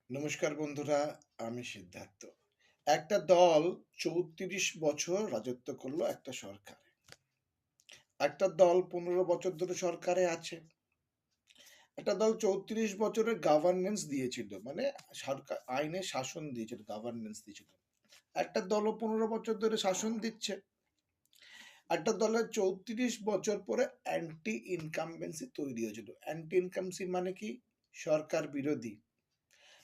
নমস্কার বন্ধুরা, আমি সিদ্ধার্থ। একটা দল ৩৪ বছর রাজত্ব করলো একটা সরকার। একটা দল ১৫ বছর ধরে সরকারে আছে। একটা দল ৩৪ বছরের গভর্নেন্স দিয়েছিল। মানে সরকার আইনের শাসন দিয়েছিল, গভর্নেন্স দিয়েছিল। একটা দলও ১৫ বছর ধরে শাসন দিচ্ছে। একটা দলের ৩৪ বছর পরে অ্যান্টি ইনকামবেন্সি তৈরি হয়েছিল। অ্যান্টি ইনকামবেন্সি মানে কি? সরকার বিরোধী।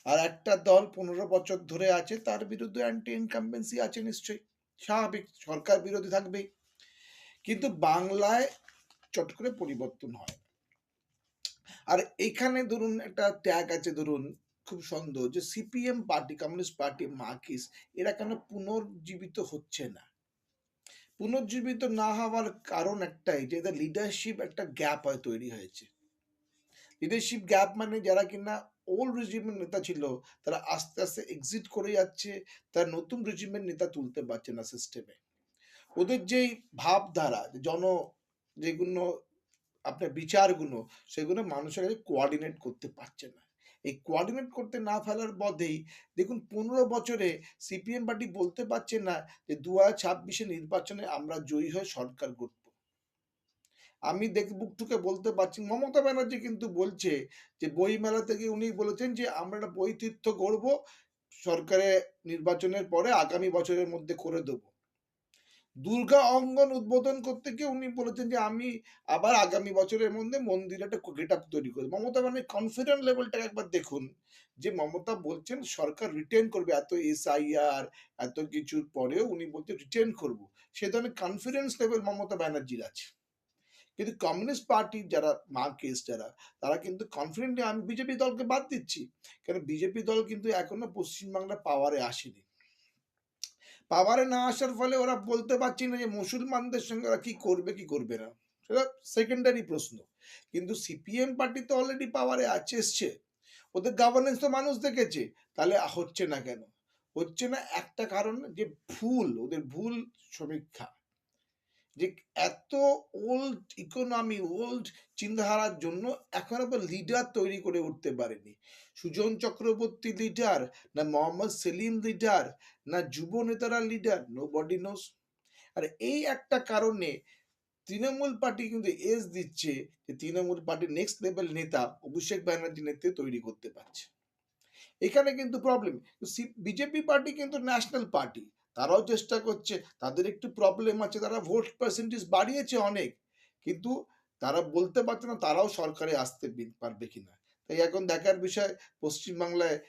আর একটা দল ১৫ বছর ধরে আছে, তার বিরুদ্ধে অ্যান্টি ইনকামবেন্সি আছে নিশ্চয়ই। স্বাভাবিক, সরকার বিরোধী থাকবেই। কিন্তু বাংলায় চট করে পরিবর্তন হয়। আর এখানে ধরুন একটা ট্যাগ আছে, ধরুন খুব সন্দেহ যে CPM party, communist party, Marquis এরা কেন পুনর্জীবিত হচ্ছে না। পুনর্জীবিত না হওয়ার কারণ একটাই, যে এদের লিডারশিপ একটা গ্যাপ হয় তৈরি হয়েছে। লিডারশিপ গ্যাপ মানে যারা কিনা ওল্ড রেজিমের নেতা ছিল, তারা আস্তে আস্তে এক্সিট করে যাচ্ছে। তারা নতুন রেজিমের নেতা তুলতে পারছে না সিস্টেমে। ওদের যেই ভাবধারা, যেগুলো আপনার বিচারগুলো, সেগুলো মানুষের কাছে কোঅর্ডিনেট করতে পারছে না। এই কোঅর্ডিনেট করতে না ফেলার বধেই দেখুন ১৫ বছরে সিপিএম পার্টি বলতে পারছে না যে ২০২৬ নির্বাচনে আমরা জয়ী হয়ে সরকার গঠব। আমি বুক ঠুকে বলতে পারছি, মমতা ব্যানার্জি কিন্তু বলছে যে বইমেলা থেকে উনি বলেছেন যে আমরা একটা বই তীর্থ করব, সরকারে নির্বাচনের পরে আগামী বছরের মধ্যে করে দেব। দুর্গা অঙ্গন উদ্বোধন করতে গিয়ে উনি বলেছেন যে আমি আবার আগামী বছরের মধ্যে মন্দিরে একটা গেট আপ তৈরি করবো। মমতা ব্যানার্জি কনফিডেন্ট লেভেলটাকে একবার দেখুন, যে মমতা বলছেন সরকার রিটেন করবে, এত এসআইআর এত কিছুর পরেও উনি বলছেন রিটেন করব। সে ধরনের কনফিডেন্স লেভেল মমতা ব্যানার্জির আছে। কিন্তু কমিউনিস্ট পার্টির যারা মার্কিস্ট যারা, তারা কিন্তু কনফিডেন্টলি, আমি বিজেপি দলকে বাদ দিচ্ছি, কারণ বিজেপি দল কিন্তু এখনো পশ্চিমবাংলা পাওয়ারে আসেনি। পাওয়ারে না আসার ফলে ওরা বলতে পারছি না যে মুসলমানদের সঙ্গে ওরা কি করবে কি করবে না, সেটা সেকেন্ডারি প্রশ্ন। কিন্তু সিপিএম পার্টি তো অলরেডি পাওয়ারে এসছে, ওদের গভর্নেন্স তো মানুষ দেখেছে। তাহলে হচ্ছে না কেন? হচ্ছে না একটা কারণ, যে ওদের ভুল সমীক্ষা। যে এত ওল্ড ইকোনমি, ওল্ড চিন্তাধারার জন্য এখন আবার লিডার তৈরি করে উঠতে পারেনি। সুজন চক্রবর্তী লিডার, না মোহাম্মদ সেলিম লিডার, না যুব নেতারা লিডার, নো বডি নোস। আর এই একটা কারণে তৃণমূল পার্টি কিন্তু এস দিচ্ছে যে তৃণমূল পার্টির নেক্সট লেভেল নেতা অভিষেক ব্যানার্জি নেতৃত্বে তৈরি করতে পারছে। এখানে কিন্তু প্রবলেম। বিজেপি পার্টি কিন্তু ন্যাশনাল পার্টি, তারাও চেষ্টা করছে। তাদের একটু প্রবলেম আছে, তারা ভোট পার্সেন্টেজ বাড়িয়েছে অনেক, কিন্তু তারা বলতে পারছে না তারাও সরকারে আসতে পারবে কিনা। তাই এখন দেখার বিষয় পশ্চিমবাংলায়